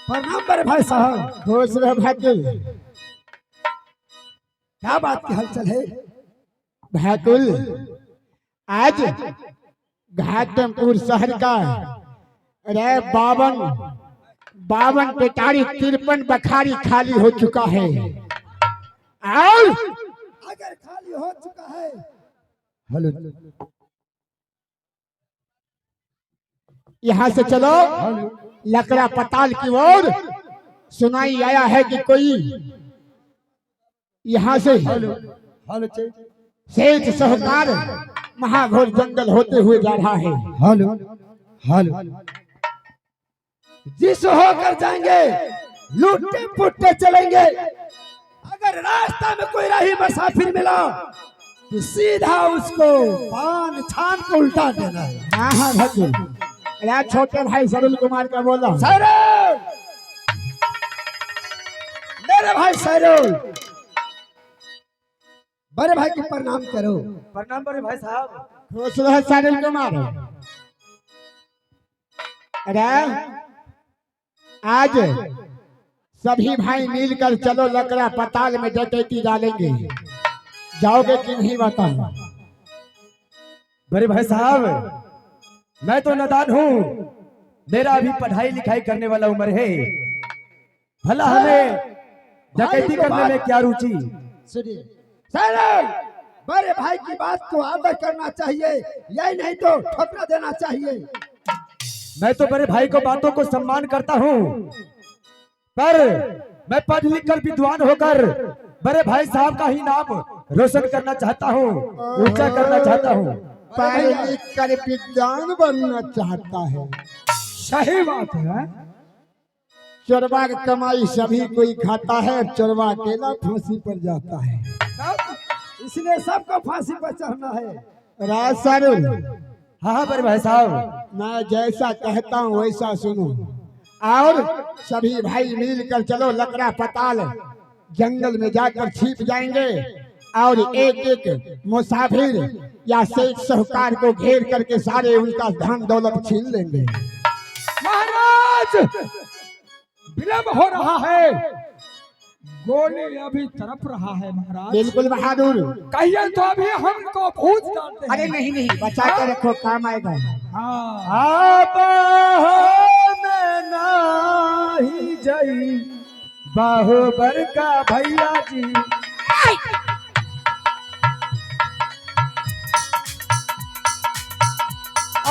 प्रणाम बड़े भाई साहब। खुश रह भाकुल। क्या बात की हलचल है? भाकुल, आज घाटमपुर शहर का अरे 52 पेटारी 53 बखारी खाली हो चुका है। और अगर खाली हो चुका है, हेलो, यहाँ से चलो लकड़ा पताल की ओर। सुनाई आया है कि कोई यहाँ से सेठ साहूकार महाघोर जंगल होते हुए जा रहा है। हेलो हेलो, जिस होकर जाएंगे लूटते पुटते चलेंगे। अगर रास्ता में कोई राही मुसाफिर मिला तो सीधा उसको पान छान को उल्टा देना है। हाँ हाँ भाकुल, अरे छोटे भाई सरुल कुमार का बोला। सरुल, मेरे भाई सरुल, बड़े भाई की प्रणाम करो। प्रणाम बड़े भाई साहब। खुश रह सरुल कुमार। अरे आज सभी भाई मिलकर चलो लकड़ा पताल में डकैती डालेंगे। जाओगे कि नहीं बताओ? बड़े भाई साहब, मैं तो नादान हूँ, मेरा अभी पढ़ाई लिखाई करने वाला उम्र है। भला हमें डकैती करने में क्या रुचि? सुनिए सरुल, बड़े भाई की बात को आदर करना चाहिए, यही नहीं तो ठुकरा देना चाहिए। मैं तो बड़े भाई को बातों को सम्मान करता हूँ, पर मैं पढ़ लिख कर विद्वान होकर बड़े भाई साहब का ही नाम रोशन करना चाहता हूँ, ऊंचा करना चाहता हूँ। पढ़ लिख कर विद्वान बनना चाहता है। सही बात है। चोरवा की कमाई सभी कोई खाता है, चोरवा अकेला फांसी पर जाता है। इसलिए सबको फांसी पर चढ़ना है। राज सरुल, हाँ हाँ बड़े भाई साहब, मैं जैसा कहता हूँ वैसा सुनो। और सभी भाई मिलकर चलो लकड़ा पताल जंगल में जाकर छिप जाएंगे और एक एक मुसाफिर या सेठ साहूकार को घेर करके सारे उनका धन दौलत छीन लेंगे। महाराज, विलंब हो रहा है, गोली अभी तड़प रहा है महाराज। बिल्कुल बहादुर। कहिए तो अभी हमको भूज डालते हैं। अरे नहीं नहीं, बचा के रखो, काम आएगा। अब मैं नाही जई बाहुबर का भैया जी।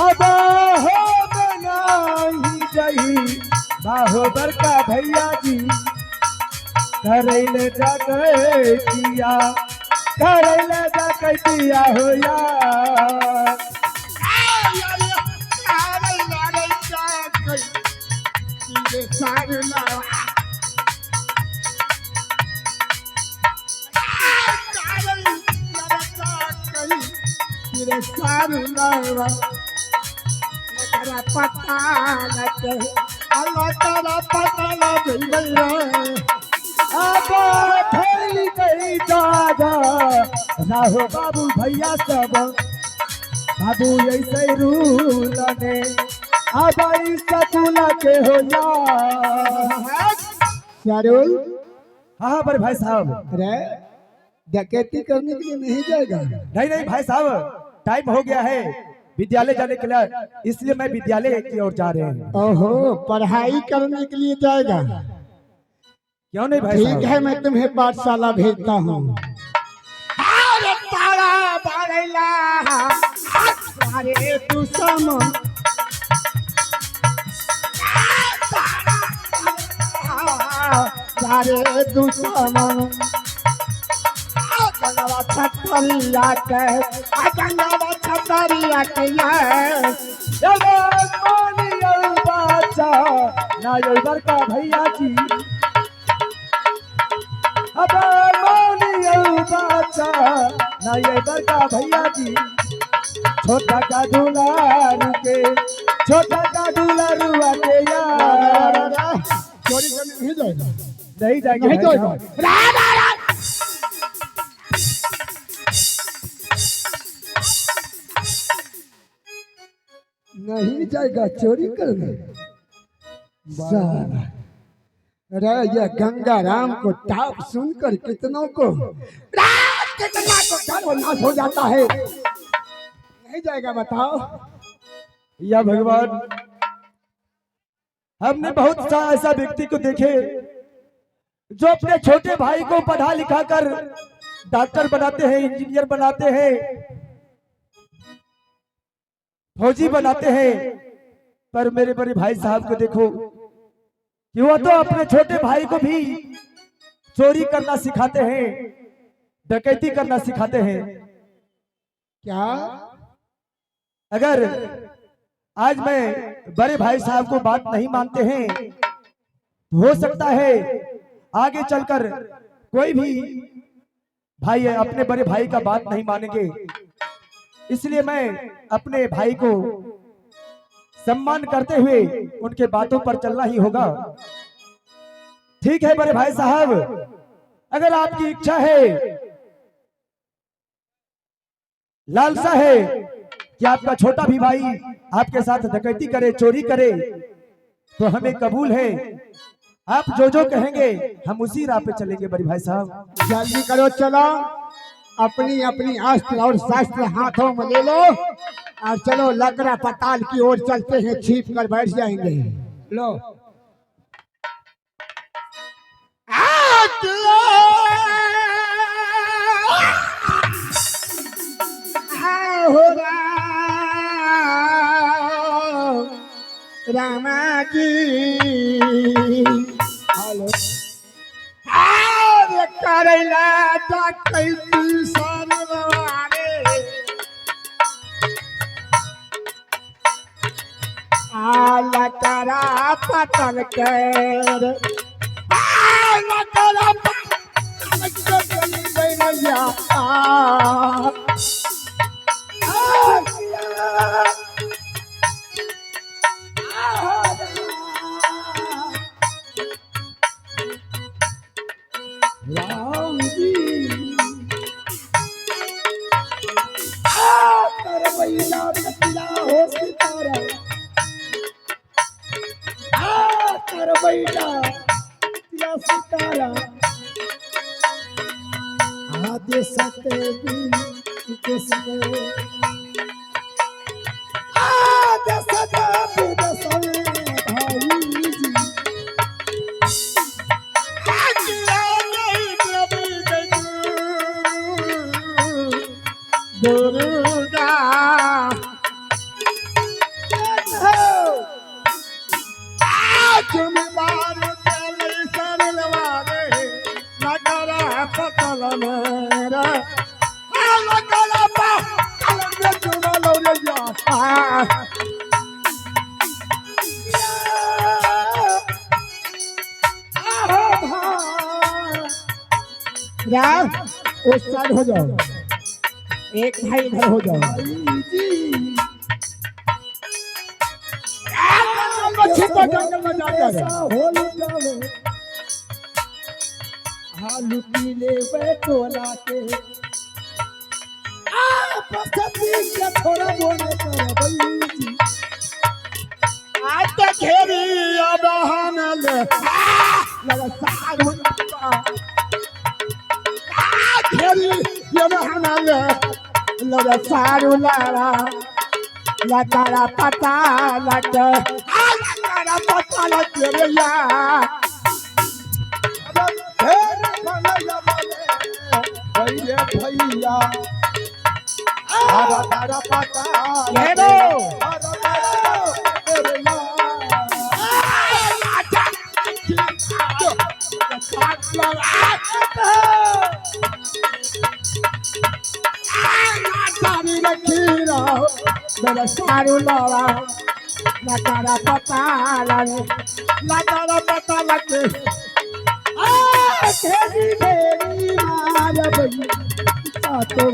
अब मैं नाही जई बाहुबर का भैया जी। करैले डकैतिया, करैले डकैतिया हो यार। राहो बाबू भैया सब बाबू ऐसे रूल ने अब सतुला के हो यार। सरुल, हाँ बड़े भाई साहब। अरे डकैती करने के लिए नहीं जाएगा? नहीं नहीं भाई साहब, टाइम हो गया है विद्यालय जाने के लिए, इसलिए मैं विद्यालय की ओर जा रहे हैं। ओहो, पढ़ाई करने के लिए जाएगा? क्यों नहीं भाई साहब? ठीक है, मैं तुम्हें पाठशाला भेजता हूँ। अरे तू समझ सारे दुश्मन छतरिया के छतरिया के बाचा नायर का भैया जी। अब बाचा नायर का भैया जी। छोटा का दुलारू के, छोटा का दुलारुआ के यार। चोरी करने नहीं जाएगा? नहीं जाएंगे नहीं भाई जाएगा। साहब। नहीं जाएगा चोरी करने। साला अरे ये गंगा राम को ताप सुनकर कितनों को रात कितना को सर्वनाश हो जाता है। नहीं जाएगा बताओ। या भगवान, हमने बहुत सा ऐसा व्यक्ति को देखे जो अपने छोटे भाई को पढ़ा लिखा कर डॉक्टर बनाते हैं, इंजीनियर बनाते हैं, फौजी बनाते हैं, पर मेरे बड़े भाई साहब को देखो कि वो तो अपने छोटे भाई को भी चोरी करना सिखाते हैं, डकैती करना सिखाते हैं। क्या अगर आज मैं बड़े भाई साहब को बात नहीं मानते हैं तो हो सकता है आगे चलकर कोई भी भाई अपने बड़े भाई का बात नहीं मानेंगे। इसलिए मैं अपने भाई को सम्मान करते हुए उनके बातों पर चलना ही होगा। ठीक है बड़े भाई साहब, अगर आपकी इच्छा है, लालसा है कि आपका छोटा भी भाई आपके साथ डकैती करे, चोरी करे, तो हमें कबूल है। आप जो जो कहेंगे हम उसी राह पे चलेंगे बड़े भाई साहब। जल्दी करो, चलो अपनी अपनी अस्त्र और शस्त्र हाथों में ले लो और चलो लकड़ा पताल की ओर चलते हैं। छिप कर बैठ जाएंगे। लो रामा जी हेलो करेला डकैती सरवारे आला करा पतल कर आला करा पतल बैरिया राम जी कर बैला कतिला हो सितारा कर बैला कतिला सितारा आदे सते भी के सते आदे सते भी के सते भाई जी दुर्गा तुम बार चले सरलवारे लगरा पतल मेरा लगरा पतल में तुम लो या उस साइड हो जाओ, एक भाई इधर हो जाओ। जंगल में लुटी ले बैठोला के थोड़ा बोले आज तक घेरी अब हम घेरी अब हम लगा सारू लारा लगा पता लगा पता लगे या भैया पता मेरा सारू लारा लगा पता लगे घेरी घेरी मार भैया तो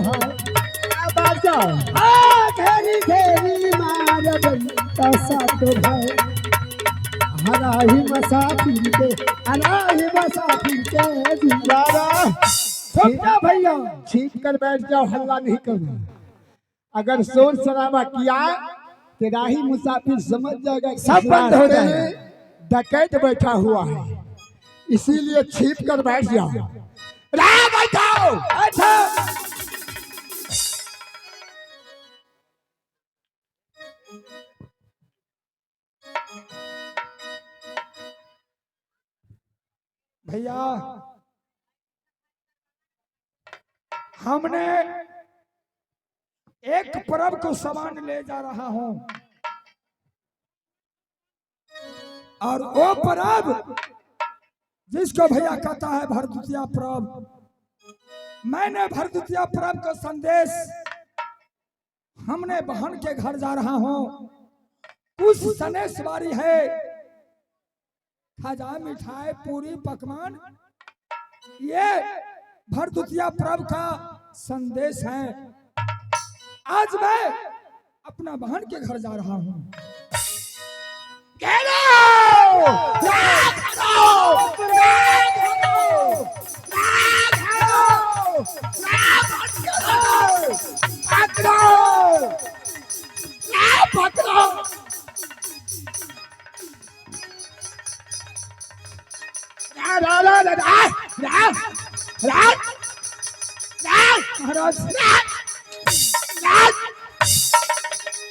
घेरी घेरी मार भैया तो भाई हराही मसाफिर के हराही मसाफिर के जिंदारा छोटा भैया छीप कर बैठ जाओ, हल्ला नहीं करना। अगर शोर शराबा किया तो राही मुसाफिर समझ जाएगा, सब बंद हो जाएगा। डकैत बैठा हुआ है, इसीलिए छिप कर बैठ जाओ। रे बैठो। अच्छा भैया हमने एक पर्व को सामान ले जा रहा हूं और वो पर्व जिसको भैया कहता है भरदुतिया पर्व। मैंने भरदुतिया पर्व का संदेश हमने बहन के घर जा रहा हूं। कुछ सनेशवारी है, खाजा मिठाई पूरी पकवान, ये भरदुतिया पर्व का संदेश है। आज मैं अपना बहन के घर जा रहा हूं। महाराज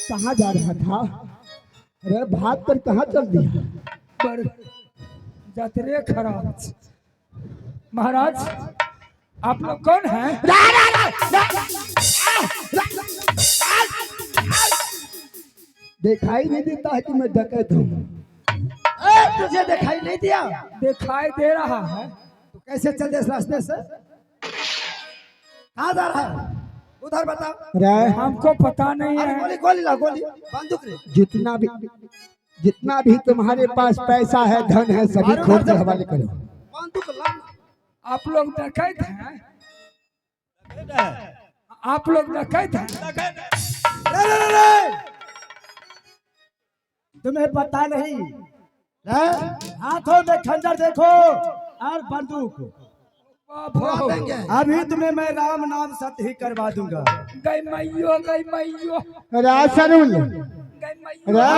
कहाँ जा रहा था? अरे भाग कर कहाँ चल दिया? पर जतरे खराब। महाराज आप लोग कौन हैं? दिखाई नहीं देता है कि मैं डकैत हूँ। तुझे दिखाई नहीं दिया? दिखाई दे रहा है। तो कैसे चल दे इस रास्ते से? कहाँ जा रहा है? उधर बताओ। रे हमको पता नहीं अरे है। गोली गोली ला, गोली बंदूक ले। जितना भी तुम्हारे पास पैसा है, धन है, सभी खोल के हवाले करो। बंदूक ला। आप लोग डकैत हैं? आप लोग डकैत हैं? तुम्हें पता नहीं? रे, हाथों में खंजर देखो और बंदूक। फोड़ देंगे। अभी तुम्हें मैं राम नाम सत्य ही करवा दूंगा। गई मैयो, गई मैयो, रासरुल, गई मैयो। रे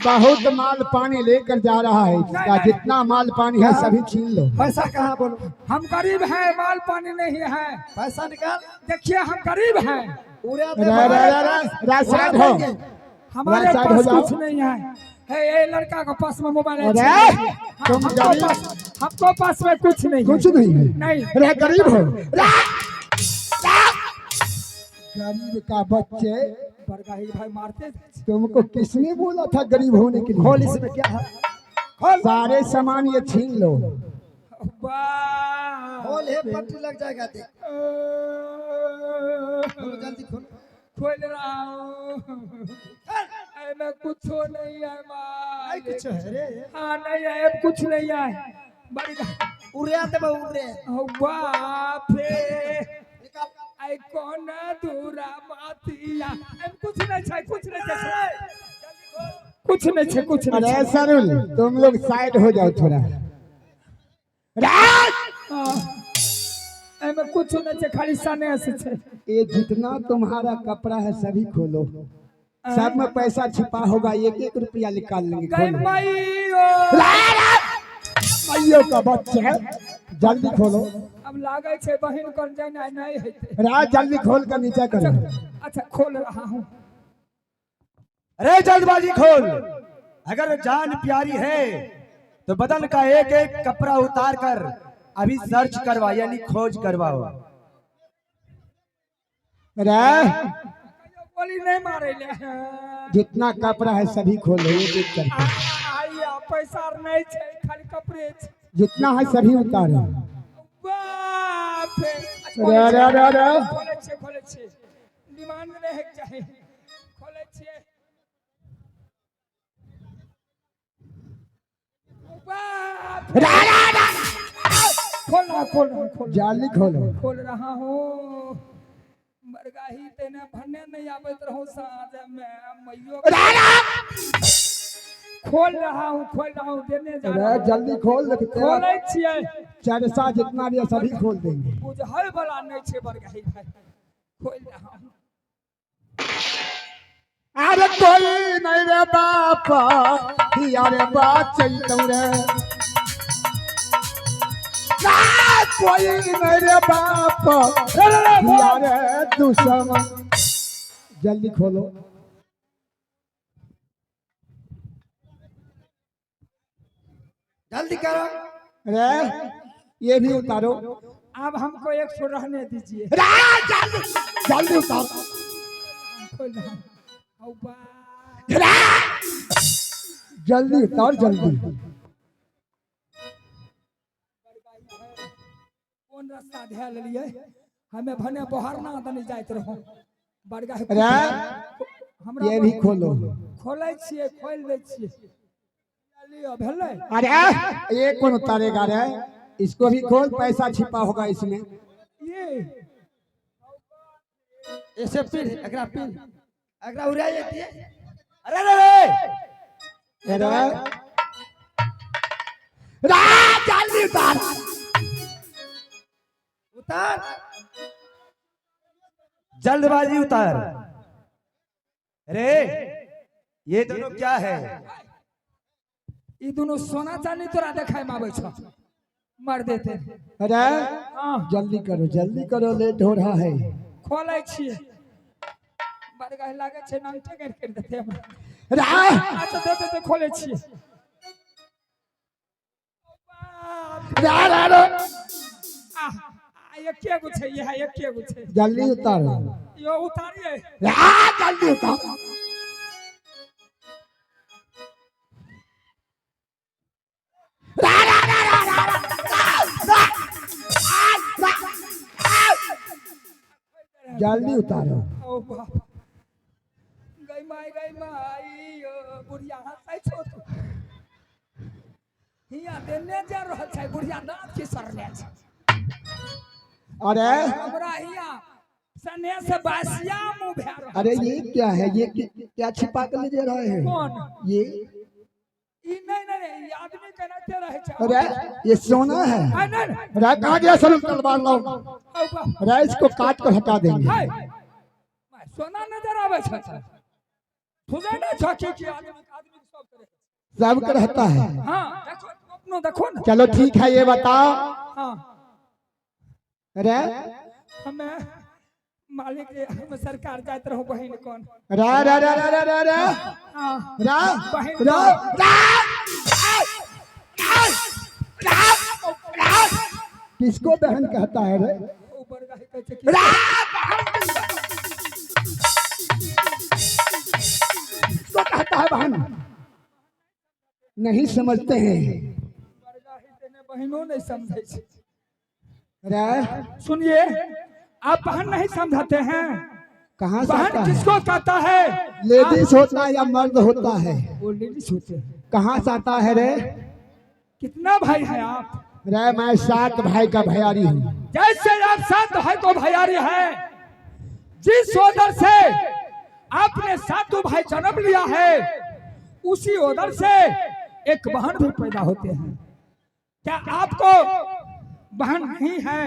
बहुत माल पानी लेकर जा रहा है। इसका जितना माल पानी है सभी छीन लो। पैसा कहाँ बोलो? हम गरीब हैं, माल पानी नहीं है। पैसा निकाल। देखिए हम गरीब हैं, पूरे साइड हो। हमारे राइट साइड पास हो जाओ। कुछ नहीं है। ये लड़का के पास में मोबाइल है। अरे तुम गरीब, हमको पास में कुछ नहीं है। कुछ नहीं है। नहीं। रे गरीब हो। गरीब का बच्चे, बरगाही भाई मारते थे। तुमको किसने बोला था गरीब होने के लिए? खोल, इसमें क्या है? सारे सामान ये छीन लो। वाह। खोल है, पट्टी लग जाएगा। देख खोलो, जल्दी खोलो। खोल रहा हूँ। मैं कुछ नहीं है माँ। नहीं कुछ है रे। हाँ नहीं है, अब कुछ नहीं है। उड़े आते बा, उड़े। बाप रे, निकाल। आई कौन दूरा मातिया। अब कुछ नहीं है, कुछ नहीं है, कुछ नहीं है, कुछ नहीं अरे है। सरुल, तुम लोग साइड हो जाओ थोड़ा। मैं कुछ नहीं है, खाली सने से छे। ये जितना तुम्हारा कपड़ा है सभी खोलो। सब में पैसा छिपा होगा, एक एक रुपया निकाल लेंगे। गई खोलो। माईयो। माइयों का बच्चा, जल्दी खोलो। अब लागे छे बहन कर जाना नहीं है। राज जल्दी खोल कर नीचे करो। अच्छा खोल रहा हूँ। अरे जल्दबाजी खोल। अगर जान प्यारी है तो बदन का एक एक कपड़ा उतार कर अभी सर्च करवा, यानी खोज करवाओ। रे गोली नहीं मारे ले। जितना कपड़ा है सभी खोलो, एक एक करके। आइया पैसा नहीं छे, खाली कपड़े छे। जितना है सभी उतारो। बाप रे। रे खोले छे डिमांड रहे चाहे। खोले छे। बाप रे। खोल जल्दी खोलो। खोल रहा हूँ। बरगाही तेने भन्ने नहीं आवत रहूं साँझ में मैयो। खोल रहा हूँ देने जा रहा रे हूँ। जल्दी खोल दे। खोले छिए। चरसा जितना भी है सभी खोल देंगे। बुझल वाला नहीं छे बरगाही भाई। खोल रहा हूँ। अरे कोई नहीं रे बापा, यारे बात चलतौ रे। कोई मेरे बाप यार दुश्मन। जल्दी खोलो। जल्दी करो। अरे ये भी उतारो। अब हमको एक सौ रहने दीजिए। जल्दी जल्दी उतारो। जल्दी उतार जल्दी। कौन रास्ता ध्यान लिए हमें भने बाहर ना तनी जाइत रहो बड़गा। अरे ये भी खोलो। खोलै छियै खोल दै छियै। लियो भेलै। अरे ये कौन उतारेगा रे? इसको भी खोल, पैसा छिपा होगा इसमें। ये ऐसे पिन अगरा उड़ा जाती है। अरे अरे अरे जल्दी उतार। उतार। जल्दबाजी उतार। अरे ये दोनों क्या है? ये दोनों सोना चांदी तोरा देखाय में आबै छ मार देते। अरे हाँ जल्दी करो लेट हो रहा है। खोलै छियै बड़गा लागे छै नंटे कर देते हमरा। अरे अच्छा दे खोलै छियै। एके गो छै यह एके गो छै। जल्दी उतारो। यो उतारिए। जल्दी उतारो। जल्दी उतारो। ओ बाप गई माई ओ बुढ़िया हंसै छो तू। हिया देने जा रहल छै बुढ़िया दांत की सरले छै। अरे हमरा हिया सने से बासिया मुंह भै रहल। अरे ये क्या है? ये क्या छिपा कर ले जा रहे हैं? कौन ये ई नहीं ई आदमी केनाते रहे छै। अरे ये सोना है। नहीं अरे कहाँ गया सोना? तलवार लो। ओ बाप अरे इसको काट कर हटा देंगे। हाय सोना नजर आवे छै। तुझे ना झकी कि आदमी सब करे सब का रहता है। हां देखो अपनो देखो ना। चलो ठीक है, ये बताओ। हां अरे हमें मालिक के हम सरकार जात रहो बहिन कौन। रा रा रा रा रा रा रा हां रा बहिन रा किसको बहन कहता है रे? ऊपर का कहै छै कि किसको कहता है बहन? नहीं समझते हैं। बरगा ही देने बहिनो नहीं समझै छै। अरे सुनिए आप बहन नहीं समझाते हैं। कहाँ से बहन आता है? किसको कहता है? लेडीज होता है या मर्द होता है? वो लेडीज होते हैं। कहाँ से आता है रे? कितना भाई है आप? रे मैं 7 भाई का भैयारी हूँ। जैसे आप 7 भाई को भैयारी है, जिस ओदर से आपने 7 भाई जन्म लिया है उसी ओदर से एक बहन भी पैदा होते हैं। क्या आपको बहन नहीं है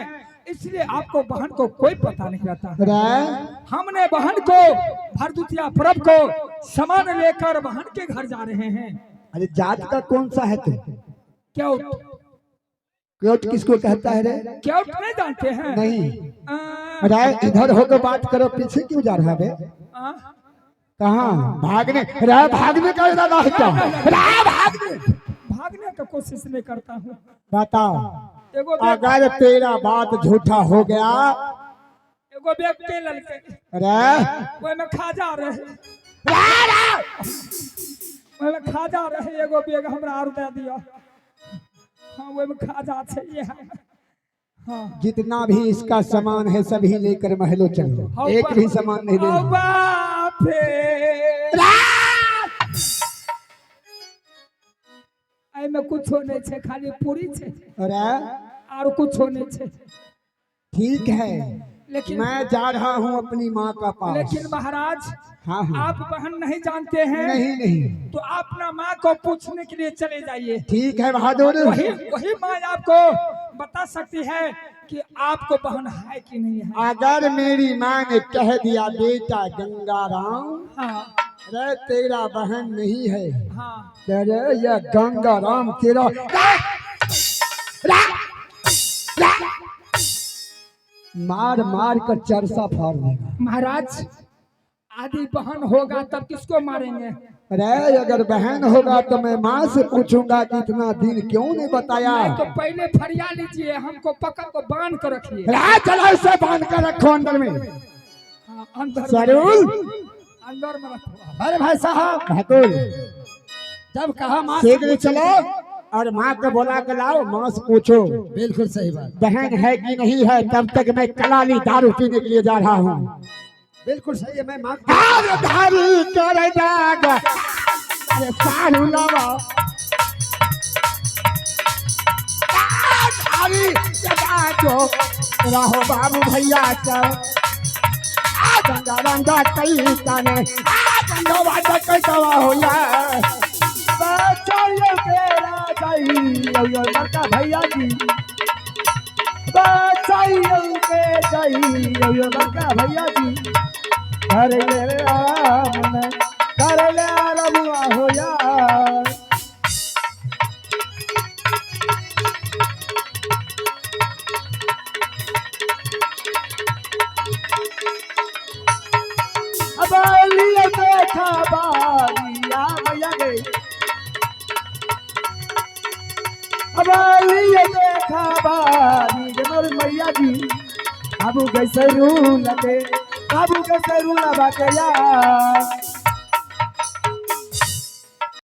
इसलिए आपको बहन को कोई पता नहीं रहता है। रे हमने बहन को भरदुतिया पर्व को सामान लेकर बहन के घर जा रहे हैं। अरे जात का कौन सा है तू? क्यों क्योट किसको कहता है रे? क्यों नहीं जानते हैं? नहीं। आ, अरे इधर होकर बात करो, पीछे क्यों जा रहा है बे? आ, कहाँ भागने? रे भागने का इरादा है क्या? रे भागने का कोशिश नहीं करता हूँ। बताओ, एगो अगर तेरा बात झूठा हो गया, बैग के ललके अरे ओए में खा जा रहे ओए में खा जा रहे एगो बैग हमरा और दे दिया। हाँ ओए में खा जा चाहिए। हाँ जितना भी इसका सामान है सभी लेकर महलो चलो, एक भी सामान नहीं ओ लेना। बाप रे आई में कुछो नहीं छे, खाली पूरी छे अरे और कुछो नहीं छे। ठीक है, लेकिन मैं जा रहा हूँ अपनी माँ का पास। लेकिन महाराज हाँ हाँ, आप बहन नहीं जानते हैं। नहीं नहीं, तो अपना माँ को पूछने के लिए चले जाइए। ठीक है बहादुर। वही माँ आपको बता सकती है कि आपको बहन है कि नहीं है। अगर मेरी माँ ने कह दिया बेटा गंगाराम, हाँ अरे तेरा बहन नहीं है, हाँ अरे यह गंगाराम तेरा मार मार कर चरसा फाड़ देगा। महाराज आदि बहन होगा तब किसको मारेंगे? अरे अगर बहन होगा तो मैं माँ से पूछूंगा कि इतना दिन क्यों नहीं बताया। नहीं तो पहले फरिया लीजिए, हमको पकड़ को बांध कर रखिए। अरे चलो इसे बांध कर रखो अंदर में। हाँ, अंदर सरूल अंदर में रखो। अरे भाई साहब, ठाकुर जब कहा माँ, शीघ्र चलो और माँ को बुला के लाओ, माँ से पूछो बिल्कुल सही बात, बहन है कि नहीं है। तब तक मैं कलाली दारू पीने के लिए जा रहा हूँ। बिल्कुल सही है। मैं माँ धारी कर जाग, अरे सारू लावा धारी जागो रहो बाबू भैया का गंगा रंगा कई काने गंगा वादा कई दवा हो यार। बचाइयो तेरा चाहिए यो लड़का भैया जी, बचाइयो के चाहिए यो लड़का भैया जी। कर ले आराम कर ले आराम हो यार। अब लिए देखा बारिया भैया गई, अब लिए देखा बारी मोर मैया जी। बाबू कैसे रू लगे, बाबू कैसे रू लगा के यार।